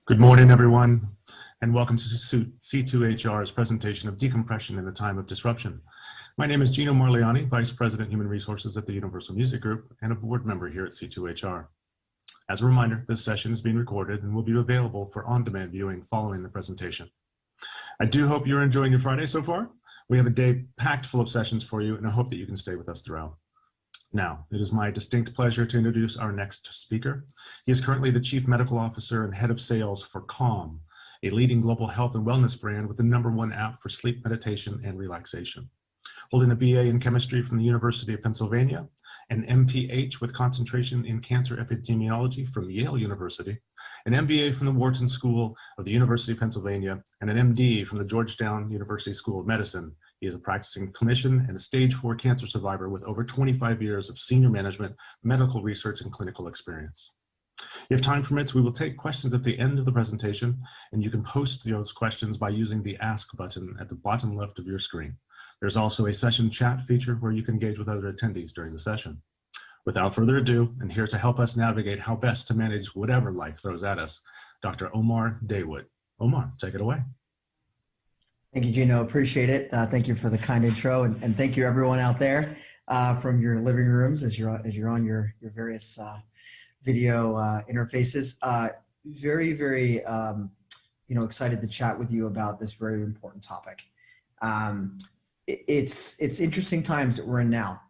Good morning, everyone, and welcome to C2HR's presentation of decompression in a time of disruption. My name is Gino Morliani, Vice President, Human Resources at the Universal Music Group and a board member here at C2HR. As a reminder, this session is being recorded and will be available for on-demand viewing following the presentation. I do hope you're enjoying your Friday so far. We have a day packed full of sessions for you, and I hope that you can stay with us throughout. Now, it is my distinct pleasure to introduce our next speaker. He is currently the Chief Medical Officer and Head of Sales for Calm, a leading global health and wellness brand with the #1 app for sleep meditation and relaxation. Holding a BA in chemistry from the University of Pennsylvania, an MPH with concentration in cancer epidemiology from Yale University, an MBA from the Wharton School of the University of Pennsylvania, and an MD from the Georgetown University School of Medicine. He is a practicing clinician and a stage 4 cancer survivor with over 25 years of senior management, medical research, and clinical experience. If time permits, we will take questions at the end of the presentation, and you can post those questions by using the Ask button at the bottom left of your screen. There's also a session chat feature where you can engage with other attendees during the session. Without further ado, and here to help us navigate how best to manage whatever life throws at us, Dr. Omar Dawood. Omar, take it away. Thank you, Gino. Appreciate it. Thank you for the kind intro, and thank you everyone out there from your living rooms as you're on your various video interfaces. Very excited to chat with you about this very important topic. It's interesting times that we're in now,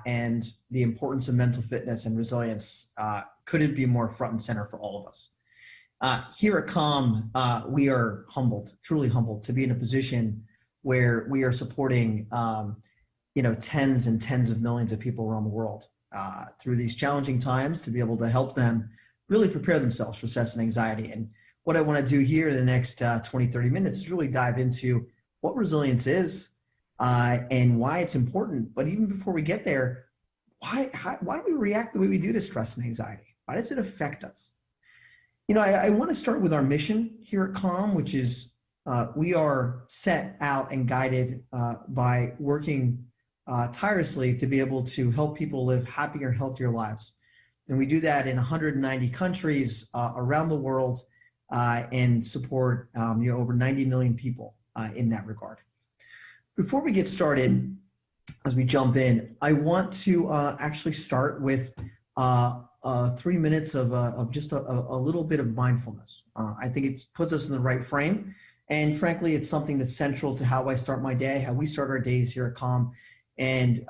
and the importance of mental fitness and resilience couldn't be more front and center for all of us. Here at Calm, we are humbled, truly humbled, to be in a position where we are supporting, tens and tens of millions of people around the world through these challenging times, to be able to help them really prepare themselves for stress and anxiety. And what I want to do here in the next 20, 30 minutes is really dive into what resilience is and why it's important. But even before we get there, why do we react the way we do to stress and anxiety? Why does it affect us? I want to start with our mission here at Calm, which is we are set out and guided by working tirelessly to be able to help people live happier, healthier lives. And we do that in 190 countries around the world and support over 90 million people in that regard. Before we get started, as we jump in, I want to actually start with 3 minutes of just a little bit of mindfulness. I think it puts us in the right frame. And frankly, it's something that's central to how I start my day, how we start our days here at Calm, and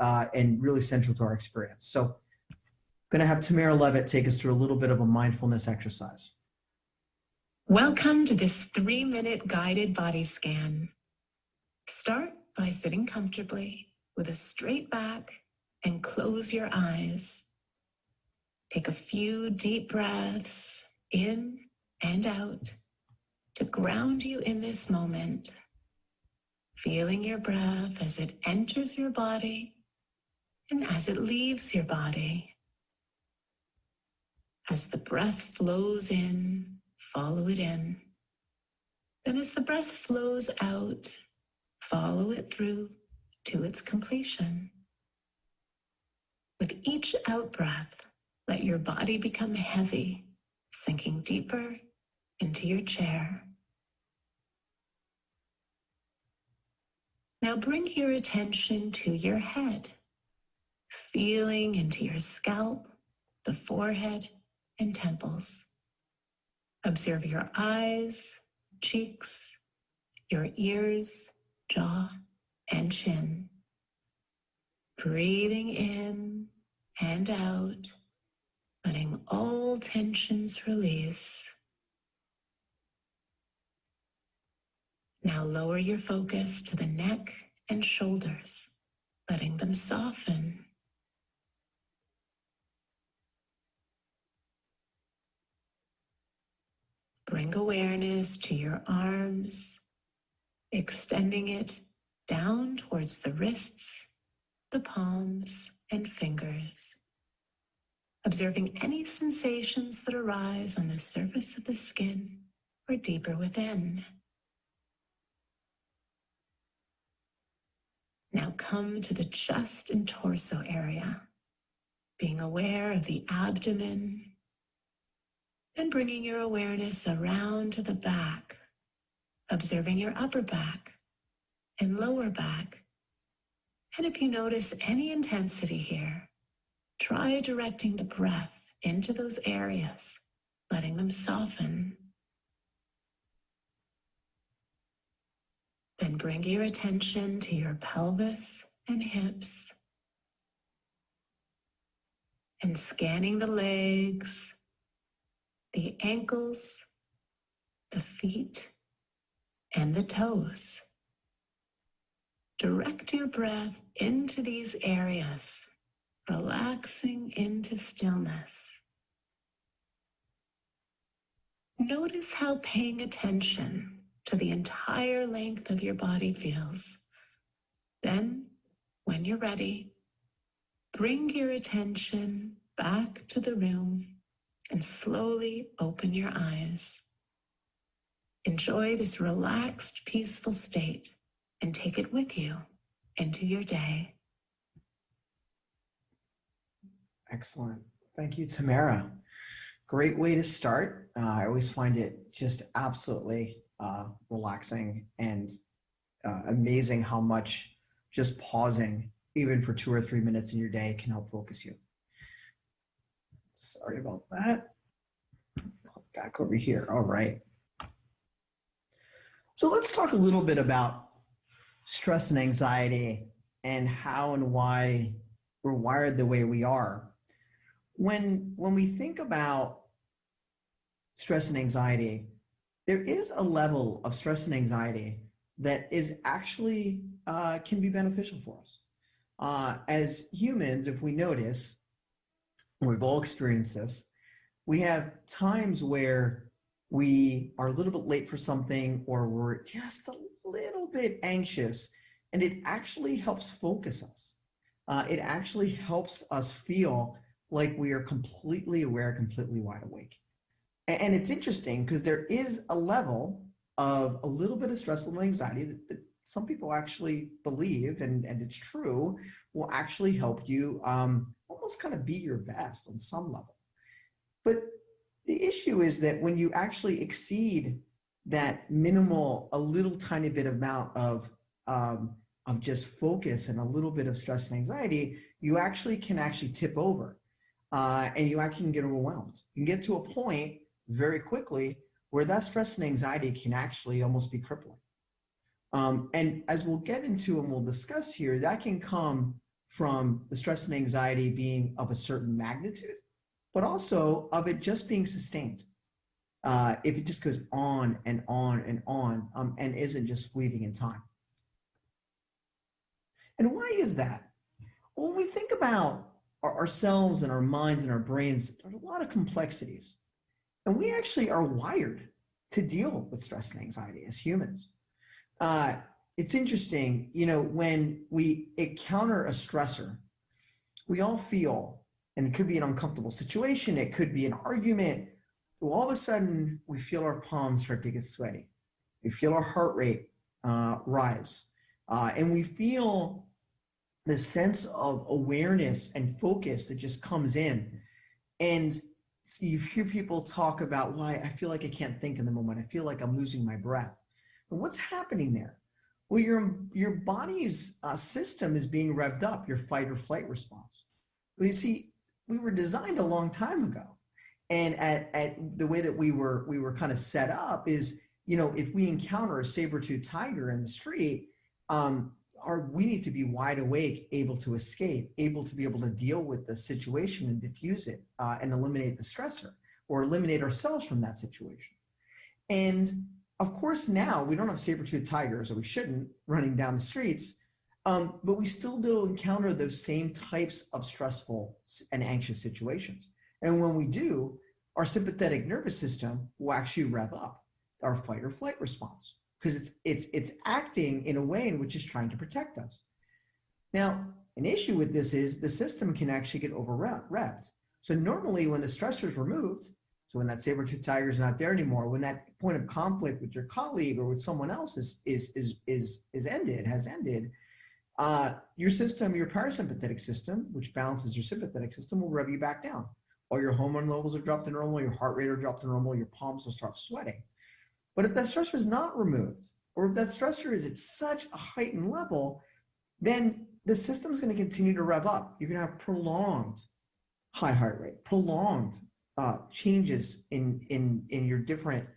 really central to our experience. So I'm going to have Tamara Levitt take us through a little bit of a mindfulness exercise. Welcome to this 3-minute guided body scan. Start by sitting comfortably with a straight back and close your eyes. Take a few deep breaths in and out to ground you in this moment, feeling your breath as it enters your body and as it leaves your body. As the breath flows in, follow it in. Then as the breath flows out, follow it through to its completion. With each out-breath, let your body become heavy, sinking deeper into your chair. Now bring your attention to your head, feeling into your scalp, the forehead, and temples. Observe your eyes, cheeks, your ears, jaw, and chin. Breathing in and out, letting all tensions release. Now lower your focus to the neck and shoulders, letting them soften. Bring awareness to your arms, extending it down towards the wrists, the palms, and fingers. Observing any sensations that arise on the surface of the skin or deeper within. Now come to the chest and torso area, being aware of the abdomen, And bringing your awareness around to the back, observing your upper back and lower back. And if you notice any intensity here, try directing the breath into those areas, letting them soften. Then bring your attention to your pelvis and hips, and scanning the legs, the ankles, the feet, and the toes. Direct your breath into these areas, relaxing into stillness. Notice how paying attention to the entire length of your body feels. Then, when you're ready, bring your attention back to the room and slowly open your eyes. Enjoy this relaxed, peaceful state and take it with you into your day. Excellent. Thank you, Tamara. Great way to start. I always find it just absolutely relaxing and amazing how much just pausing, even for 2 or 3 minutes in your day, can help focus you. Sorry about that. Back over here. All right. So let's talk a little bit about stress and anxiety and how and why we're wired the way we are. When we think about stress and anxiety, there is a level of stress and anxiety that is actually can be beneficial for us. As humans, if we notice, and we've all experienced this, we have times where we are a little bit late for something, or we're just a little bit anxious, and it actually helps focus us. It actually helps us feel like we are completely aware, completely wide awake. And it's interesting because there is a level of a little bit of stress and anxiety that some people actually believe, and it's true, will actually help you almost kind of be your best on some level. But the issue is that when you actually exceed that minimal, a little tiny bit amount of just focus and a little bit of stress and anxiety, you can actually tip over, and you actually can get overwhelmed. You can get to a point very quickly where that stress and anxiety can actually almost be crippling. And as we'll get into and we'll discuss here, that can come from the stress and anxiety being of a certain magnitude, but also of it just being sustained. If it just goes on and on and on, and isn't just fleeting in time. And why is that? Well, when we think about ourselves and our minds and our brains, there's a lot of complexities. And we actually are wired to deal with stress and anxiety as humans. It's interesting, when we encounter a stressor, we all feel, and it could be an uncomfortable situation, it could be an argument, all of a sudden we feel our palms start to get sweaty. We feel our heart rate rise. And we feel the sense of awareness and focus that just comes in. And you hear people talk about, why I feel like I can't think in the moment. I feel like I'm losing my breath. And what's happening there? Well, your body's system is being revved up, your fight or flight response. Well, you see, we were designed a long time ago. And at the way that we were kind of set up is, if we encounter a saber-toothed tiger in the street, we need to be wide awake, able to escape, able to be able to deal with the situation and diffuse it, and eliminate the stressor, or eliminate ourselves from that situation. And of course, now we don't have saber-toothed tigers, or we shouldn't, running down the streets, but we still do encounter those same types of stressful and anxious situations. And when we do, our sympathetic nervous system will actually rev up our fight or flight response, because it's acting in a way in which it's trying to protect us. Now, an issue with this is the system can actually get over-revved. So normally when the stressor is removed, so when that saber-toothed tiger is not there anymore, when that point of conflict with your colleague or with someone else has ended, your system, your parasympathetic system, which balances your sympathetic system, will rev you back down. All your hormone levels are dropped to normal, your heart rate are dropped to normal, your palms will start sweating. But if that stressor is not removed, or if that stressor is at such a heightened level, then the system is going to continue to rev up. You're going to have prolonged high heart rate, prolonged changes in your different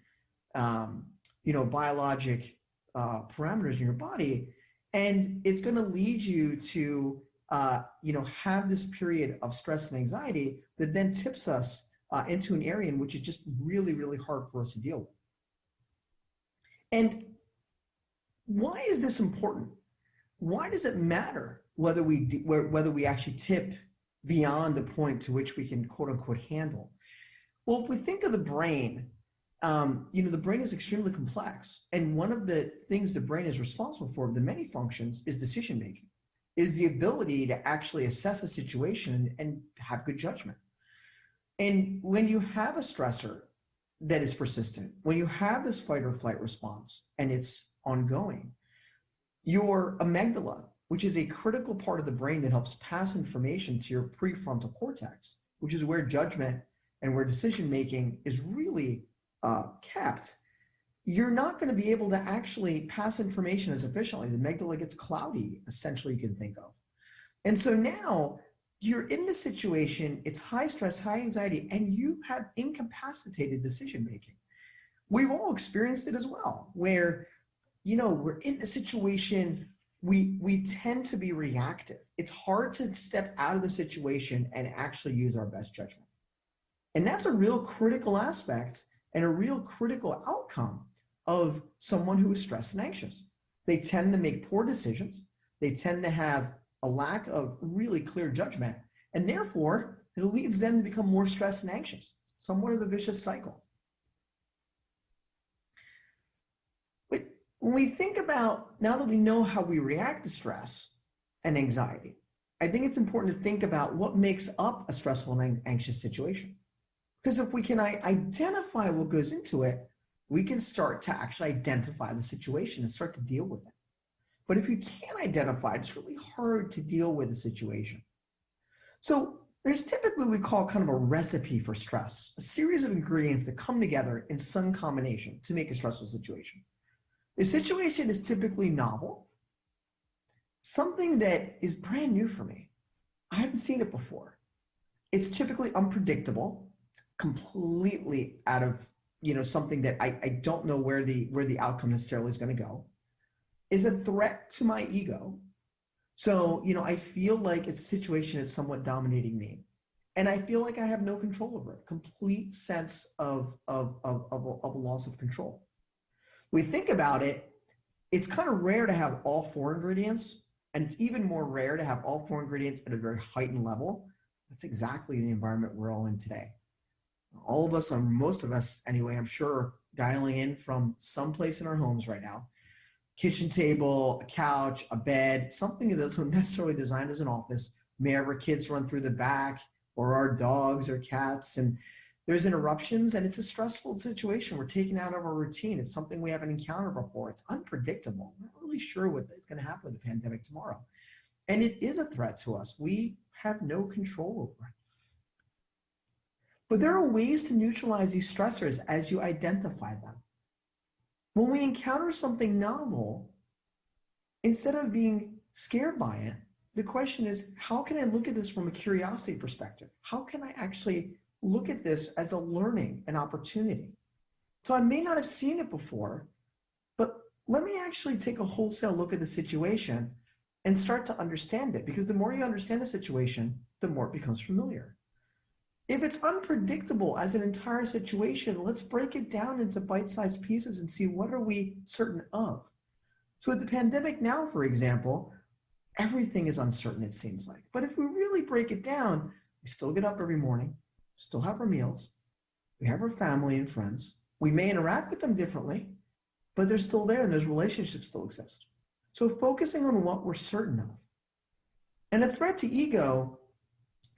biologic parameters in your body, and it's going to lead you to have this period of stress and anxiety that then tips us into an area in which it's just really, really hard for us to deal with. And why is this important? Why does it matter whether we actually tip beyond the point to which we can quote unquote handle? Well, if we think of the brain, the brain is extremely complex. And one of the things the brain is responsible for, the many functions, is decision making, is the ability to actually assess a situation and have good judgment. And when you have a stressor that is persistent, when you have this fight or flight response and it's ongoing, your amygdala, which is a critical part of the brain that helps pass information to your prefrontal cortex, which is where judgment and where decision making is really kept, you're not going to be able to actually pass information as efficiently. The amygdala gets cloudy, essentially, you can think of. And so now you're in this situation, it's high stress, high anxiety, and you have incapacitated decision making. We've all experienced it as well, where we're in the situation, we tend to be reactive. It's hard to step out of the situation and actually use our best judgment. And that's a real critical aspect and a real critical outcome of someone who is stressed and anxious. They tend to make poor decisions. They tend to have a lack of really clear judgment, and therefore it leads them to become more stressed and anxious, somewhat of a vicious cycle. But when we think about, now that we know how we react to stress and anxiety, I think it's important to think about what makes up a stressful and anxious situation. Because if we can identify what goes into it, we can start to actually identify the situation and start to deal with it. But if you can't identify it, it's really hard to deal with a situation. So there's typically what we call kind of a recipe for stress, a series of ingredients that come together in some combination to make a stressful situation. The situation is typically novel, something that is brand new for me. I haven't seen it before. It's typically unpredictable. It's completely out of something that I don't know where the outcome necessarily is going to go. Is a threat to my ego. So, I feel like it's a situation that's somewhat dominating me. And I feel like I have no control over it. Complete sense of a loss of control. We think about it, it's kind of rare to have all four ingredients, and it's even more rare to have all four ingredients at a very heightened level. That's exactly the environment we're all in today. All of us, or most of us anyway, I'm sure, dialing in from someplace in our homes right now. Kitchen table, a couch, a bed, something that isn't necessarily designed as an office. May have our kids run through the back, or our dogs or cats, and there's interruptions, and it's a stressful situation. We're taken out of our routine. It's something we haven't encountered before. It's unpredictable. We're not really sure what is going to happen with the pandemic tomorrow. And it is a threat to us. We have no control over it. But there are ways to neutralize these stressors as you identify them. When we encounter something novel, instead of being scared by it, the question is, how can I look at this from a curiosity perspective? How can I actually look at this as a learning, an opportunity? So I may not have seen it before, but let me actually take a wholesale look at the situation and start to understand it, because the more you understand the situation, the more it becomes familiar. If it's unpredictable as an entire situation, let's break it down into bite-sized pieces and see what are we certain of. So with the pandemic now, for example, everything is uncertain, it seems like. But if we really break it down, we still get up every morning, still have our meals, we have our family and friends. We may interact with them differently, but they're still there and those relationships still exist. So focusing on what we're certain of. And a threat to ego,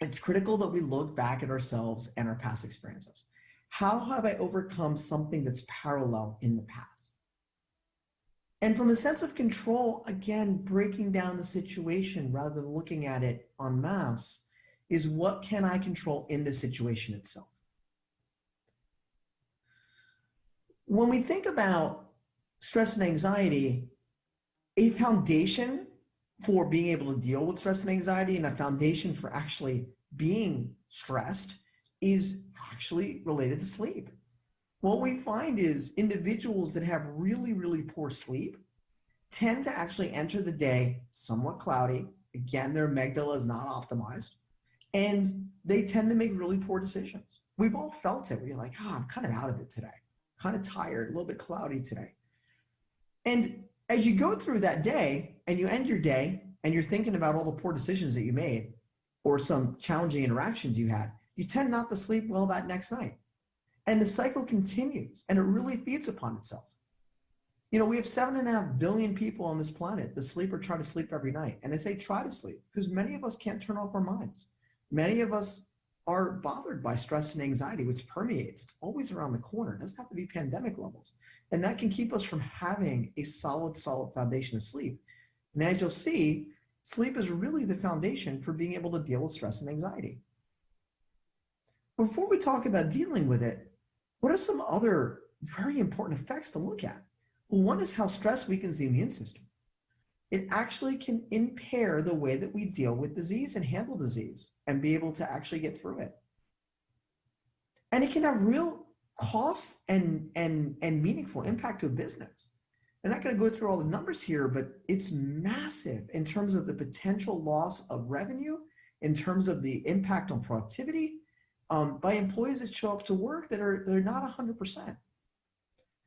it's critical that we look back at ourselves and our past experiences. How have I overcome something that's parallel in the past? And from a sense of control, again, breaking down the situation rather than looking at it en masse, is what can I control in the situation itself? When we think about stress and anxiety, a foundation for being able to deal with stress and anxiety and a foundation for actually being stressed is actually related to sleep. What we find is individuals that have really, really poor sleep tend to actually enter the day somewhat cloudy. Again, their amygdala is not optimized, and they tend to make really poor decisions. We've all felt it. We're like, I'm kind of out of it today, kind of tired, a little bit cloudy today. And as you go through that day and you end your day and you're thinking about all the poor decisions that you made or some challenging interactions you had, you tend not to sleep well that next night. And the cycle continues and it really feeds upon itself. You know, we have 7.5 billion people on this planet that sleep or try to sleep every night. And I say try to sleep because many of us can't turn off our minds. Many of us are bothered by stress and anxiety, which permeates. It's always around the corner. It doesn't have to be pandemic levels. And that can keep us from having a solid foundation of sleep. And as you'll see, sleep is really the foundation for being able to deal with stress and anxiety. Before we talk about dealing with it, what are some other very important effects to look at? Well, one is how stress weakens the immune system. It actually can impair the way that we deal with disease and handle disease and be able to actually get through it. And it can have real cost and meaningful impact to a business. I'm not going to go through all the numbers here, but it's massive in terms of the potential loss of revenue, in terms of the impact on productivity, by employees that show up to work they're not 100%.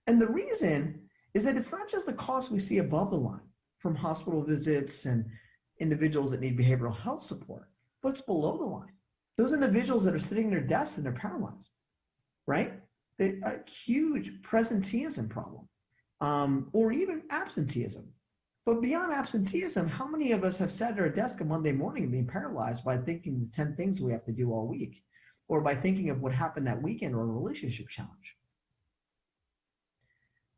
And the reason is that it's not just the cost we see above the line from hospital visits and individuals that need behavioral health support, but it's below the line. Those individuals that are sitting in their desks and they're paralyzed, right? A huge presenteeism problem, or even absenteeism. But beyond absenteeism, how many of us have sat at our desk on Monday morning and been paralyzed by thinking of the 10 things we have to do all week, or by thinking of what happened that weekend or a relationship challenge?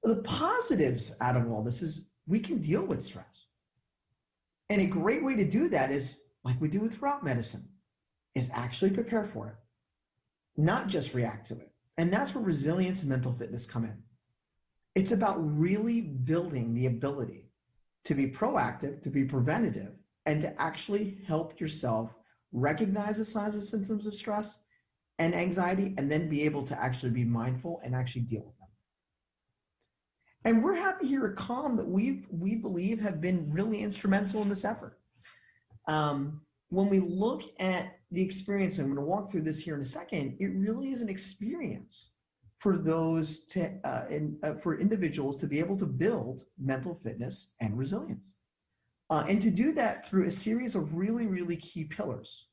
The positives out of all this is we can deal with stress. And a great way to do that is, like we do throughout medicine, is actually prepare for it, not just react to it. And that's where resilience and mental fitness come in. It's about really building the ability to be proactive, to be preventative, and to actually help yourself recognize the signs and symptoms of stress and anxiety, and then be able to actually be mindful and actually deal with them. And we're happy here at Calm that we believe have been really instrumental in this effort. When we look at the experience, I'm going to walk through this here in a second, it really is an experience for those for individuals to be able to build mental fitness and resilience. And to do that through a series of really, really key pillars.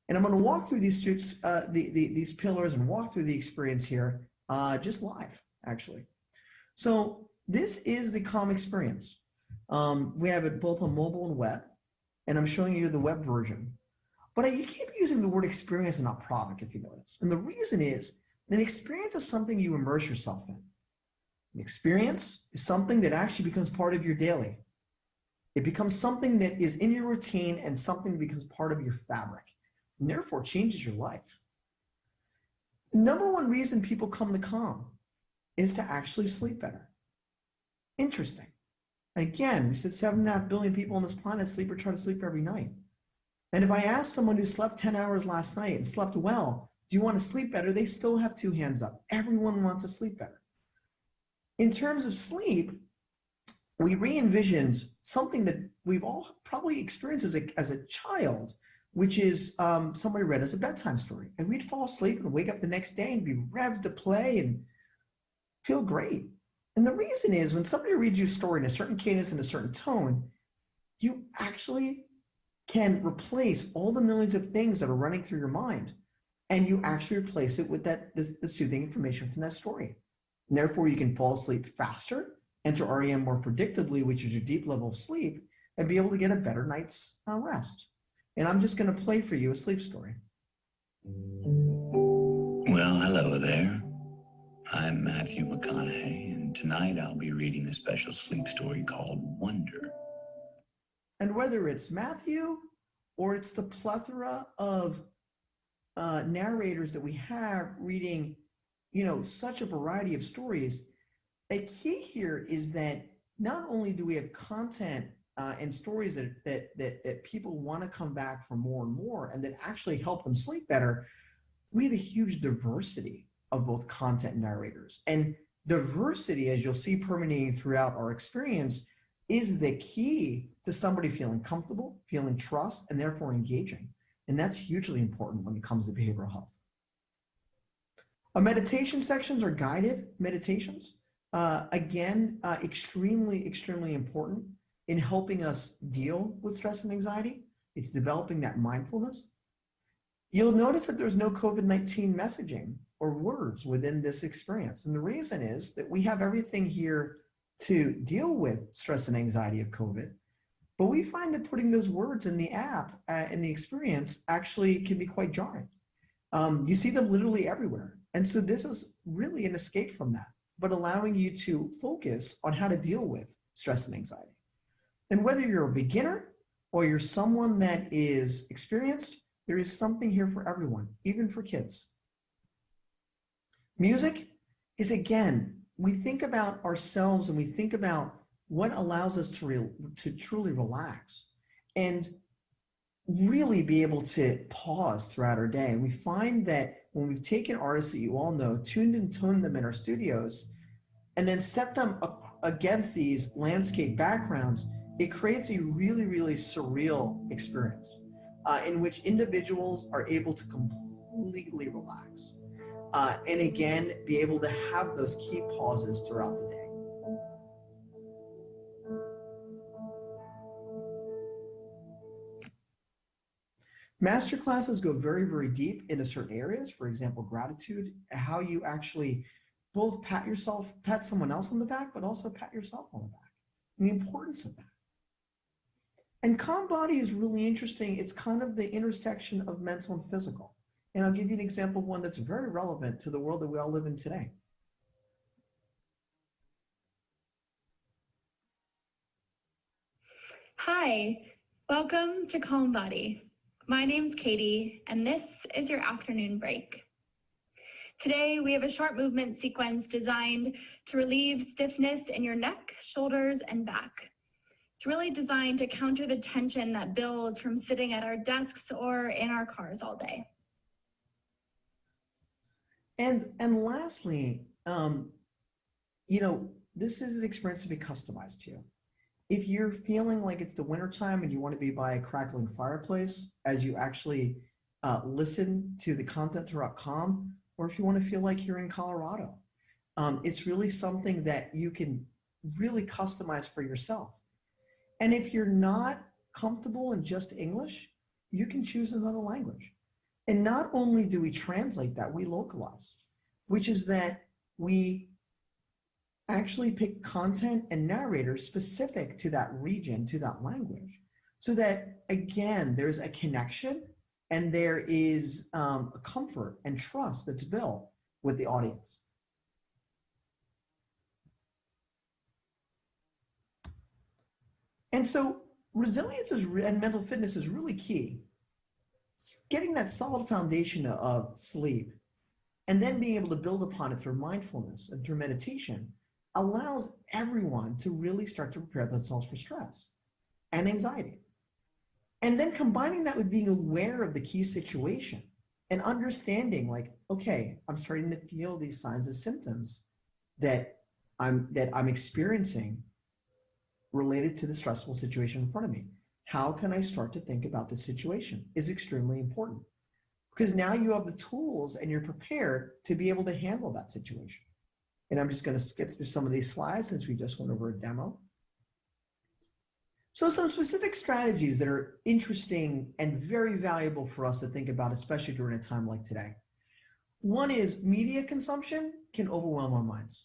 And I'm going to walk through these pillars and walk through the experience here just live, actually. So this is the Calm experience. We have it both on mobile and web, and I'm showing you the web version. But you keep using the word experience and not product, if you notice. And the reason is that experience is something you immerse yourself in. An experience is something that actually becomes part of your daily. It becomes something that is in your routine and something that becomes part of your fabric, and therefore changes your life. The number one reason people come to Calm is to actually sleep better. Interesting. Again, we said 7.5 billion people on this planet sleep or try to sleep every night. And if I ask someone who slept 10 hours last night and slept well, do you want to sleep better? They still have 2 hands up. Everyone wants to sleep better. In terms of sleep, we re-envisioned something that we've all probably experienced as a child, which is somebody read us a bedtime story. And we'd fall asleep and wake up the next day and be revved to play and feel great. And the reason is when somebody reads you a story in a certain cadence and a certain tone, you actually can replace all the millions of things that are running through your mind, and you actually replace it with the soothing information from that story. And therefore, you can fall asleep faster, enter REM more predictably, which is your deep level of sleep, and be able to get a better night's rest. And I'm just going to play for you a sleep story. Well, hello there. I'm Matthew McConaughey, and tonight I'll be reading a special sleep story called Wonder. And whether it's Matthew or it's the plethora of narrators that we have reading, such a variety of stories. A key here is that not only do we have content and stories that people want to come back for more and more and that actually help them sleep better, we have a huge diversity of both content and narrators. And diversity, as you'll see permeating throughout our experience, is the key to somebody feeling comfortable, feeling trust, and therefore engaging. And that's hugely important when it comes to behavioral health. Our meditation sections are guided meditations. Again, extremely, extremely important in helping us deal with stress and anxiety. It's developing that mindfulness. You'll notice that there's no COVID-19 messaging or words within this experience. And the reason is that we have everything here to deal with stress and anxiety of COVID, but we find that putting those words in the app, in the experience, actually can be quite jarring. You see them literally everywhere. And so this is really an escape from that, but allowing you to focus on how to deal with stress and anxiety. And whether you're a beginner or you're someone that is experienced, there is something here for everyone, even for kids. Music is, again, we think about ourselves and we think about what allows us to truly relax and really be able to pause throughout our day. And we find that when we've taken artists that you all know, tuned and toned them in our studios, and then set them against these landscape backgrounds, it creates a really, really surreal experience in which individuals are able to completely relax. And again, be able to have those key pauses throughout the day. Master classes go very, very deep into certain areas. For example, gratitude, how you actually both pat someone else on the back, but also pat yourself on the back, and the importance of that. And Calm Body is really interesting. It's kind of the intersection of mental and physical. And I'll give you an example of one that's very relevant to the world that we all live in today. Hi, welcome to Calm Body. My name's Katie, and this is your afternoon break. Today, we have a short movement sequence designed to relieve stiffness in your neck, shoulders, and back. It's really designed to counter the tension that builds from sitting at our desks or in our cars all day. And lastly, this is an experience to be customized to you. If you're feeling like it's the wintertime and you want to be by a crackling fireplace as you actually listen to the content throughout Calm, or if you want to feel like you're in Colorado, it's really something that you can really customize for yourself. And if you're not comfortable in just English, you can choose another language. And not only do we translate that, we localize, which is that we actually pick content and narrators specific to that region, to that language, so that, again, there's a connection and there is a comfort and trust that's built with the audience. And so resilience and mental fitness is really key. Getting that solid foundation of sleep and then being able to build upon it through mindfulness and through meditation allows everyone to really start to prepare themselves for stress and anxiety. And then combining that with being aware of the key situation and understanding, like, okay, I'm starting to feel these signs and symptoms that I'm experiencing related to the stressful situation in front of me. How can I start to think about this situation is extremely important, because now you have the tools and you're prepared to be able to handle that situation. And I'm just going to skip through some of these slides since we just went over a demo. So some specific strategies that are interesting and very valuable for us to think about, especially during a time like today. One is media consumption can overwhelm our minds.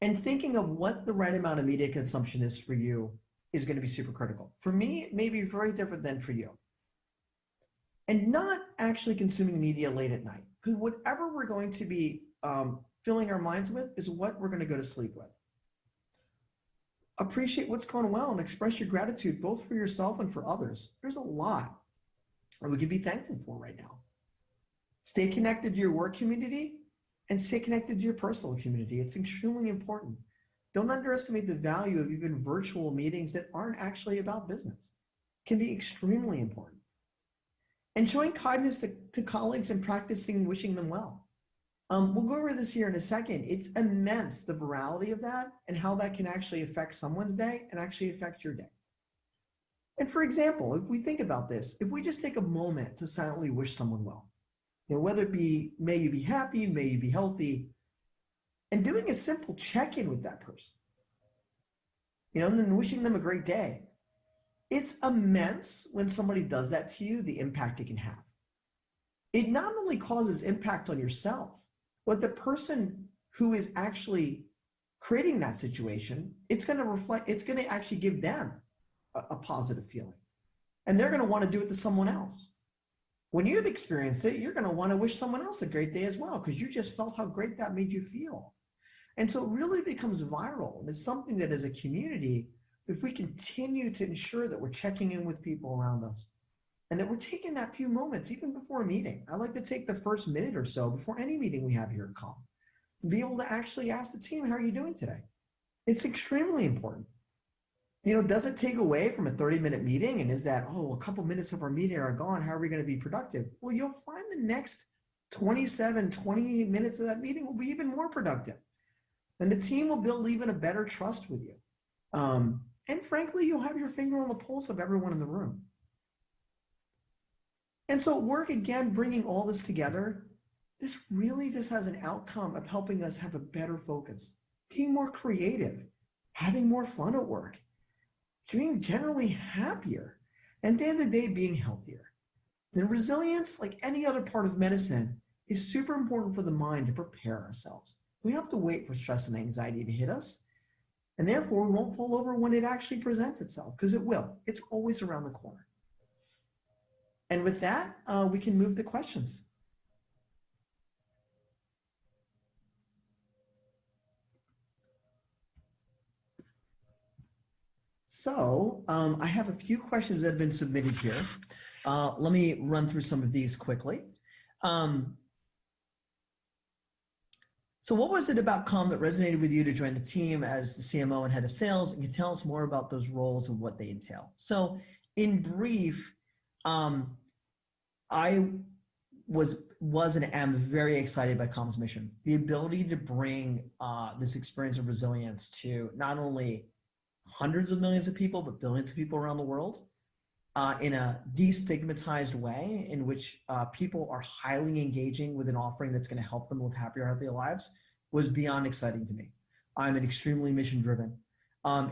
And thinking of what the right amount of media consumption is for you is going to be super critical. For me, it may be very different than for you. And not actually consuming media late at night, because whatever we're going to be filling our minds with is what we're going to go to sleep with. Appreciate what's going well and express your gratitude both for yourself and for others. There's a lot or we can be thankful for right now. Stay connected to your work community and stay connected to your personal community. It's extremely important. Don't underestimate the value of even virtual meetings that aren't actually about business. It can be extremely important. And showing kindness to colleagues and practicing wishing them well. We'll go over this here in a second. It's immense, the virality of that and how that can actually affect someone's day and actually affect your day. And for example, if we think about this, if we just take a moment to silently wish someone well, whether it be, may you be happy, may you be healthy, and doing a simple check-in with that person, and then wishing them a great day. It's immense when somebody does that to you, the impact it can have. It not only causes impact on yourself, but the person who is actually creating that situation, it's going to actually give them a positive feeling. And they're going to want to do it to someone else. When you've experienced it, you're going to want to wish someone else a great day as well, because you just felt how great that made you feel. And so it really becomes viral. And it's something that as a community, if we continue to ensure that we're checking in with people around us and that we're taking that few moments, even before a meeting. I like to take the first minute or so before any meeting we have here at Calm and be able to actually ask the team, how are you doing today? It's extremely important. Does it take away from a 30-minute meeting? And is that, a couple minutes of our meeting are gone, how are we going to be productive? Well, you'll find the next 28 minutes of that meeting will be even more productive. And the team will build even a better trust with you. And frankly, you'll have your finger on the pulse of everyone in the room. And so work, again, bringing all this together, this really just has an outcome of helping us have a better focus, being more creative, having more fun at work, being generally happier, and at the end of the day, being healthier. And resilience, like any other part of medicine, is super important for the mind to prepare ourselves. We don't have to wait for stress and anxiety to hit us. And therefore, we won't fall over when it actually presents itself, because it will. It's always around the corner. And with that, we can move to questions. So I have a few questions that have been submitted here. Let me run through some of these quickly. So what was it about Calm that resonated with you to join the team as the CMO and head of sales? And can you tell us more about those roles and what they entail? So in brief, I was and am very excited by Calm's mission. The ability to bring this experience of resilience to not only hundreds of millions of people, but billions of people around the world in a destigmatized way in which people are highly engaging with an offering that's going to help them live happier, healthier lives was beyond exciting to me. I'm an extremely mission-driven.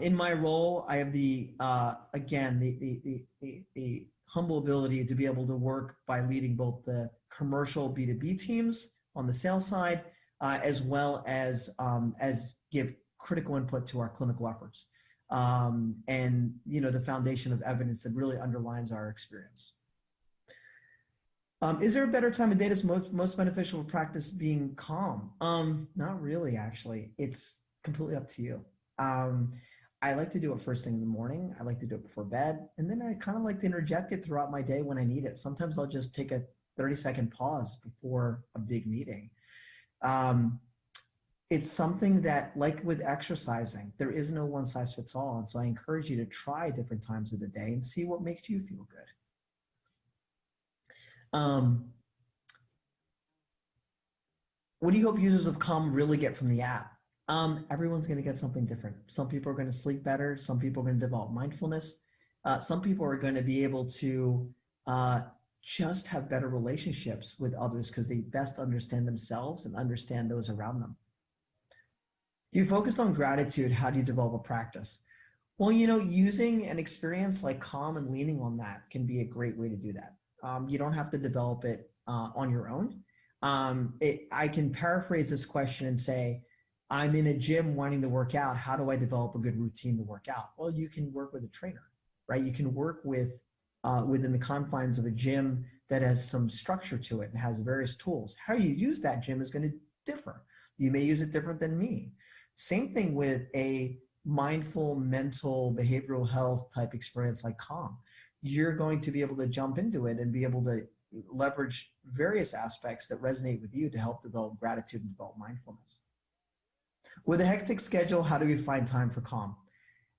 In my role, I have the humble ability to be able to work by leading both the commercial B2B teams on the sales side, as well as give critical input to our clinical efforts. And the foundation of evidence that really underlines our experience. Is there a better time of day that's most beneficial for practice being calm? Not really, actually. It's completely up to you. I like to do it first thing in the morning. I like to do it before bed. And then I kind of like to interject it throughout my day when I need it. Sometimes I'll just take a 30-second pause before a big meeting. It's something that, like with exercising, there is no one size fits all. And so I encourage you to try different times of the day and see what makes you feel good. What do you hope users of Calm really get from the app? Everyone's going to get something different. Some people are going to sleep better. Some people are going to develop mindfulness. Some people are going to be able to just have better relationships with others because they best understand themselves and understand those around them. You focus on gratitude. How do you develop a practice? Well, using an experience like Calm and leaning on that can be a great way to do that. You don't have to develop it on your own. I can paraphrase this question and say, I'm in a gym wanting to work out. How do I develop a good routine to work out? Well, you can work with a trainer, right? You can work with within the confines of a gym that has some structure to it and has various tools. How you use that gym is going to differ. You may use it different than me. Same thing with a mindful, mental, behavioral health type experience like Calm. you're going to be able to jump into it and be able to leverage various aspects that resonate with you to help develop gratitude and develop mindfulness. With a hectic schedule, how do we find time for calm?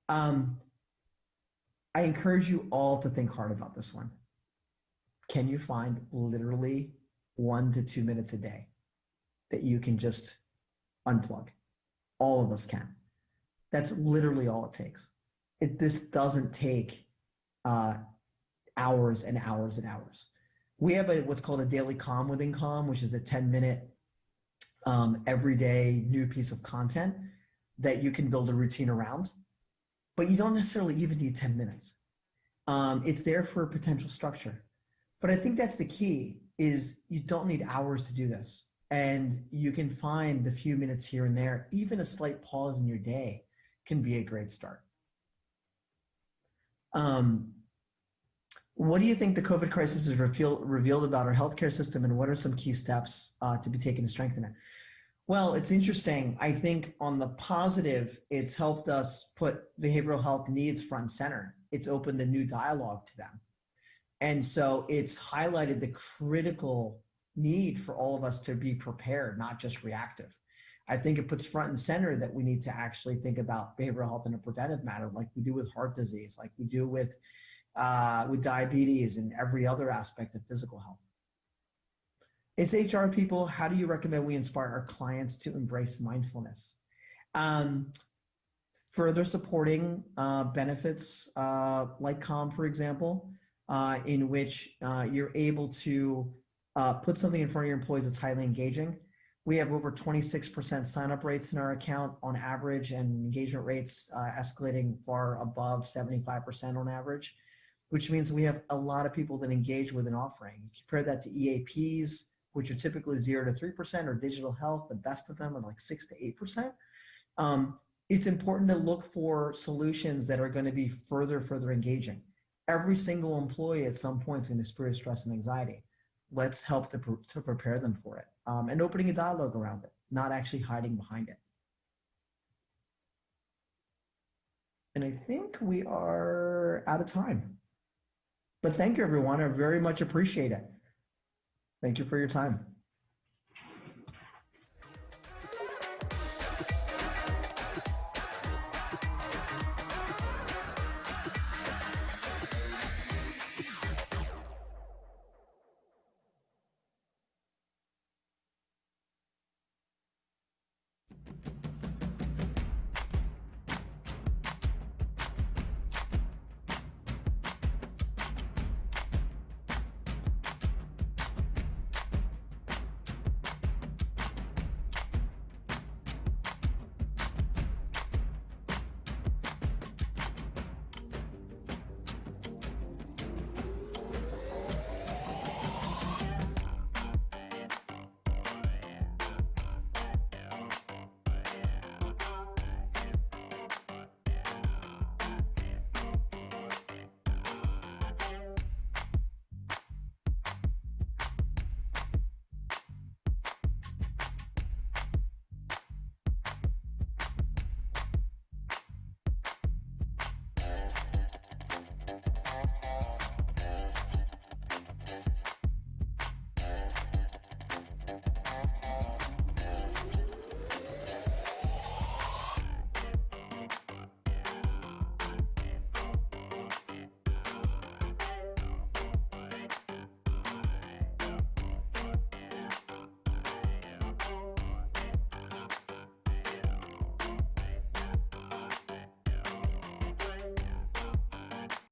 I encourage you all to think hard about this one. Can you find literally 1 to 2 minutes a day that you can just unplug? All of us can. That's literally all it takes. This doesn't take hours and hours and hours. We have what's called a daily calm within calm, which is a 10-minute everyday new piece of content that you can build a routine around, but you don't necessarily even need 10 minutes. It's there for potential structure. But I think that's the key, is you don't need hours to do this. And you can find the few minutes here and there, even a slight pause in your day can be a great start. What do you think the COVID crisis has revealed about our healthcare system, and what are some key steps to be taken to strengthen it? Well, it's interesting. I think on the positive, it's helped us put behavioral health needs front and center. It's opened a new dialogue to them. And so it's highlighted the critical need for all of us to be prepared, not just reactive. I think it puts front and center that we need to actually think about behavioral health in a preventive manner, like we do with heart disease, like we do with diabetes and every other aspect of physical health. As HR people, how do you recommend we inspire our clients to embrace mindfulness? Further supporting benefits like Calm, for example, in which you're able to put something in front of your employees that's highly engaging. We have over 26% sign-up rates in our account on average, and engagement rates escalating far above 75% on average, which means we have a lot of people that engage with an offering. You compare that to EAPs, which are typically 0 to 3%, or digital health, the best of them are like 6 to 8%. It's important to look for solutions that are going to be further engaging. Every single employee at some point is going to experience stress and anxiety. Let's help to prepare them for it, and opening a dialogue around it, not actually hiding behind it. And I think we are out of time. But thank you, everyone. I very much appreciate it. Thank you for your time.